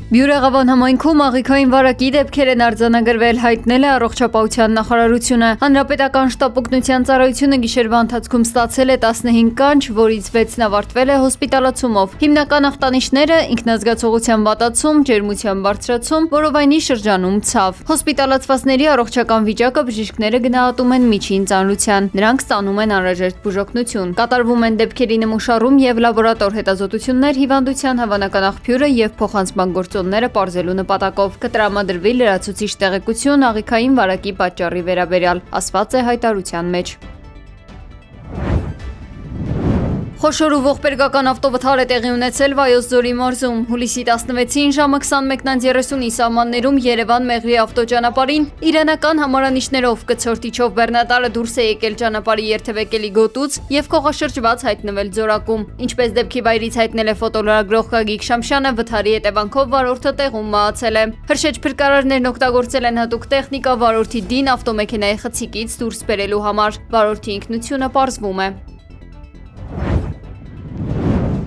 Բյուրեղավան համայնքում աղիքային վարակի դեպքեր են արձանագրվել, հայտնել է առողջապահության նախարարությունը։ Հանրապետական շտապ օգնության ծառայությունը գիշերվա ընթացքում ստացել է 15 կանչ, որից 6-ն ավարտվել է հոսպիտալացումով։ Հիմնական ախտանիշները ինքնազգացողության վատացում, ջերմության բարձրացում, որովայնի շրջանում ցավ։ Հոսպիտալացվածների առողջական վիճակը բժիշկները գնահատում են միջին ծանրության։ Նրանք ստանում են անհրաժեշտ բուժօգնություն։ Կատարվում են դեպքերի նմուշարում եւ լաբորատոր հետազոտություններ հիվանդության հավանական աղբյուրը եւ փոխանցման գործոնները պարզելու նպատակով կտրամադրվի լրացուցիչ տեղեկություն աղիքային վարակի պատճառի վերաբերյալ, ասված է հայտարարության մեջ։ Խոշոր ու ողբերգական ավտովթար է տեղի ունեցել Վայոց ձորի մարզում։ Հուլիսի 16-ին ժամը 21:30-ի սահմաններում Երևան-Մեղրի ավտոճանապարհին իրանական համարանիշներով կցորդիչով բեռնատարը դուրս է եկել ճանապարհի երթևեկելի գոտուց եւ քողաշրջված հայտնվել ձորակում։ Ինչպես դեպքի վայրից հայտնել է ֆոտոլրագրող Գագիկ Շամշյանը, վթարի հետևանքով վարորդը տեղում մահացել է։ Հրշեջ փրկարարներն օգտագործել են հատուկ տեխնիկա վարորդի դին ավտոմեքենայի խցիկից դուրս բերելու համար։ Վարորդի ինքնությունը պարզվում է։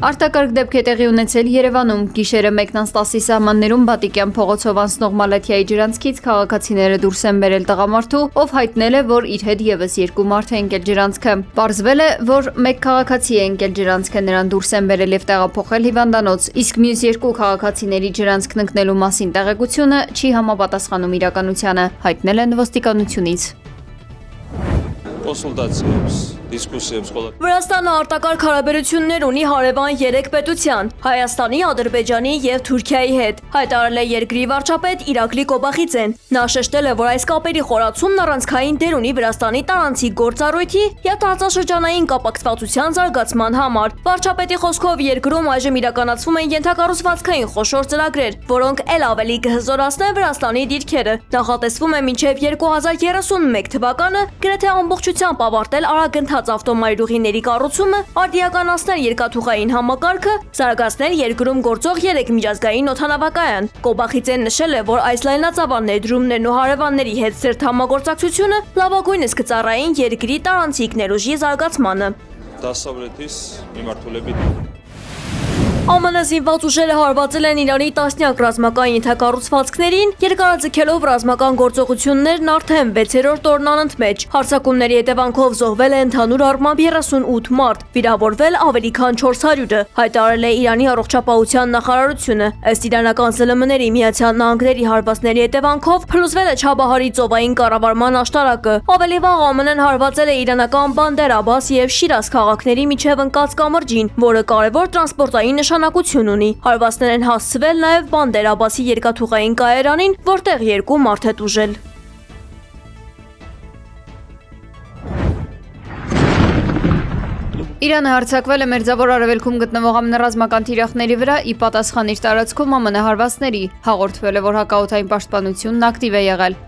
Արտակարգ դեպք է տեղի ունեցել Երևանում։ Գիշերը 1:10-ի սահմաններում Բատիկյան փողոցով անցնող Մալաթիայի ջրանցքից քաղաքացիները դուրս են բերել տղամարդու, ով հայտնել է, որ իր հետ եւս 2 մարդ է ընկել ջրանցքը։ Պարզվել է, որ 1 քաղաքացի է ընկել ջրանցքը, նրան դուրս են բերել եւ տեղափոխել հիվանդանոց, իսկ մյուս 2 քաղաքացիների ջրանցքն ընկնելու մասին տեղեկությունը չի համապատասխանում իրականությանը, հայտնել են ոստիկանությունից։ Վրաստանը արտակարգ հարաբերություններ ունի հարևան 3 պետության՝ Հայաստանի, Ադրբեջանի եւ Թուրքիայի հետ, հայտարարել է երկրի վարչապետ Իրակլի Կոբախիձեն։ Նա շեշտել է, որ այս կապերի խորացումն առանցքային դեր ունի Վրաստանի տարանցիկ գործառույթի եւ տարածաշրջանային կապակցվածության զարգացման համար։ Վարչապետի խոսքով երկրում այժմ իրականացվում են ենթակառուցվածքային խոշոր ծրագրեր, որոնք ել ավելի կհզորացնեն Վրաստանի դիրքերը։ Նախատեսվում է մինչեւ 2031 թվականը գրեթե ամբողջությամբ ավարտել արագընթաց ավտոմայրուղիների կառուցումը, արդիականացնել երկաթուղային համակարգը, զարգացնել երկրում գործող 3 միջազգային օդանավակայան։ Կոբախիձեն նշել է, որ այս լայնածավալ ներդրումներն ու հարևանների հետ սերտ համագործակցությունը լավագույնս կծառայեն երկրի տարանցիկ ներուժի զարգացմանը։ ԱՄՆ զինված ուժերը հարվածել են Իրանի տասնյակ ռազմական ենթակառուցվածքներին, երկարաձգելով ռազմական գործողություններն արդեն 6-րդ օրն անընդմեջ։ Հարձակումների հետևանքով զոհվել է ընդհանուր առմամբ 38 մարդ, վիրավորվել ավելի քան 400-ը, հայտարարել է Իրանի առողջապահության նախարարությունը։ Ըստ իրանական ԶԼՄ-ների Միացյալ Նահանգների հարվածների հետևանքով փլուզվել է Չաբահարի ծովային կառավարման աշտարակը։ Ավելի վաղ ԱՄՆ-ն հարվածել է իրանական Բանդեր Աբաս եւ Շիրազ քաղաքների միջև ընկած կամրջին, որը կարևոր տրանսպորտային նշանակություն ունի։ Հարվածներ են հասցվել նաև Բանդեր Աբասի երկաթուղային կայարանին, որտեղ 2 մարդ է տուժել։ Իրանը հարձակվել է Մերձավոր Արևելքում գտնվող ամենառազմական թիրախների վրա՝ ի պատասխան իր տարածքում ԱՄՆ հարվածների։ Հաղորդվել է, որ հակաօդային պաշտպանությունն ակտիվ է եղել։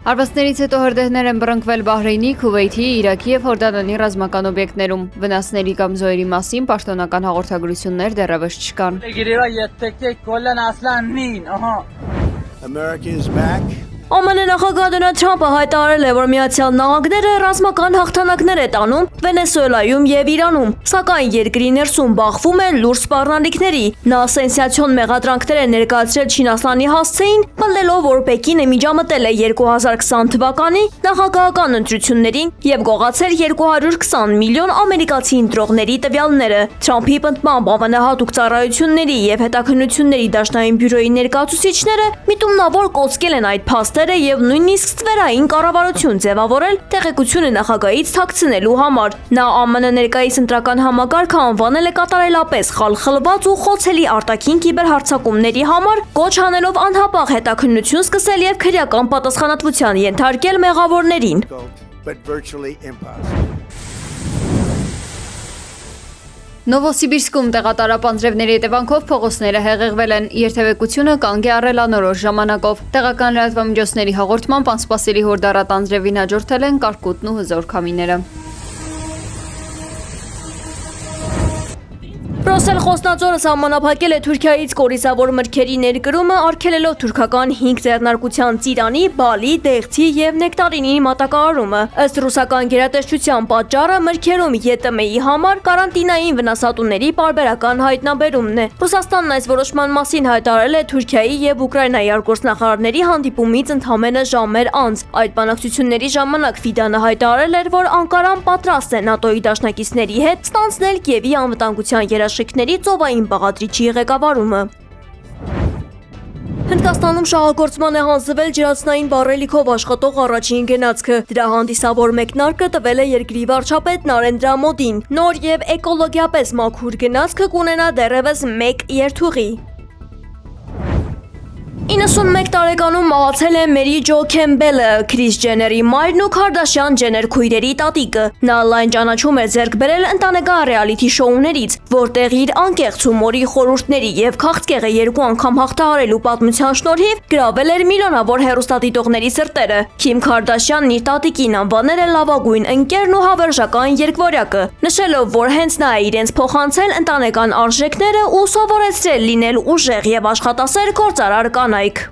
Հարվածներից հետո հրդեհներ են բռնկվել Բահրեյնի, Քուվեյթի, Իրաքի եւ Հորդանանի ռազմական օբյեկտներում։ Վնասների կամ զոհերի մասին պաշտոնական հաղորդագրություններ դեռևս չկան։ ԱՄՆ նախագահ Դոնալդ Թրամփը հայտարարել է, որ Միացյալ Նահանգները ռազմական հաղթանակներ է տանում Վենեսուելայում եւ Իրանում, սակայն երկրի ներսում բախվում է լուրջ սպառնալիքների։ Նա սենսացիոն մեղադրանքներ է ներկայացրել Չինաստանի հասցեին, պնդելով, որ Պեկինը միջամտել է 2020 թվականի նախագահական ընտրություններին եւ գողացել 220 միլիոն ամերիկացի ընտրողների տվյալները։ Թրամփի պնդմամբ ԱՄՆ ծառայությունների եւ հետաքննությունների դաշնային բյուրոյի ներկայացուցիչները միտումնավոր կոծկել են այդ փաստերը եւ նույնիսկ ստվերային կառավարություն ձևավորել տեղեկությունը նախագահից թաքցնելու համար։ Նա ԱՄՆ ներկայիս ընտրական համակարգը անվանել է կատարելապես խալխլված ու խոցելի արտաքին կիբերհարձակումների համար, կոչ անելով անհապաղ հետաքննություն սկսել եւ քրեական պատասխանատվության ենթարկել մեղավորներին։ Նովոսիբիրսկում տեղատարապ անձրևների հետևանքով փողոցները հեղեղվել են, երթևեկությունը կանգ է առել անորոշ ժամանակով։ Տեղական լրատվամիջոցների հաղորդմամբ անսպասելի հորդառատ անձրևին հաջորդել են կարկուտն ու հզոր քամիները։ Ռոսել Խոսնաձորը սահմանափակել է Թուրքիայից կորիզավոր մրգերի ներկրումը, արգելելով թուրքական 5 ձեռնարկության ծիրանի, բալի, դեղցի եւ նեկտարինի մատակարարումը։ Ըստ ռուսական գերատեսչության պատճառը մրգերում ԵՏՄ-ի համար կարանտինային վնասատուների պարբերական հայտնաբերումն է։ Ռուսաստանն այս որոշման մասին հայտարարել է Թուրքիայի եւ Ուկրաինայի արտգործնախարարների հանդիպումից ընդամենը ժամեր անց։ Այդ բանակցությունների ժամանակ Ֆիդանը հայտարարել էր, որ Անկարան պատրաստ է ՆԱՏՕ-ի դաշնակիցների հետ ստանձնել Կիևի անվտանգության երաշխիքների ծովային բաղադրիչի ղեկավարումը։ Հնդկաստանում շահագործման է հանձնվել ջրածնային բառելիքով աշխատող առաջին գնացքը։ Դրա հանդիսավոր մեկնարկը տվել է երկրի վարչապետ Նարենդրա Մոդին։ Նոր եւ էկոլոգիապես մաքուր գնացքը կունենա դեռևս 1 երթուղի։ 91 տարեկանում մահացել է Մերի Ջո Քեմբելը, Քրիս Ջեների մայրն ու Քարդաշյան Ջեներ քույրերի տատիկը։ Նա լայն ճանաչում է ձեռք բերել ընտանեկան ռեալիթի շոուներից, որտեղ իր անկեղծ հումորի խորհուրդների եւ քաղցկեղը 2 անգամ հաղթահարելու պատմության շնորհիվ գրավել էր միլիոնավոր հեռուստադիտողների սրտերը։ Քիմ Քարդաշյանն իր տատիկին անվանել է լավագույն ընկերն ու հավերժական երկվորյակը, նշելով, որ հենց նա է իրենց փոխանցել ընտանեկան արժեքները ու սովորեցրել լինել ուժեղ եւ աշխատասեր գործարար կանայք։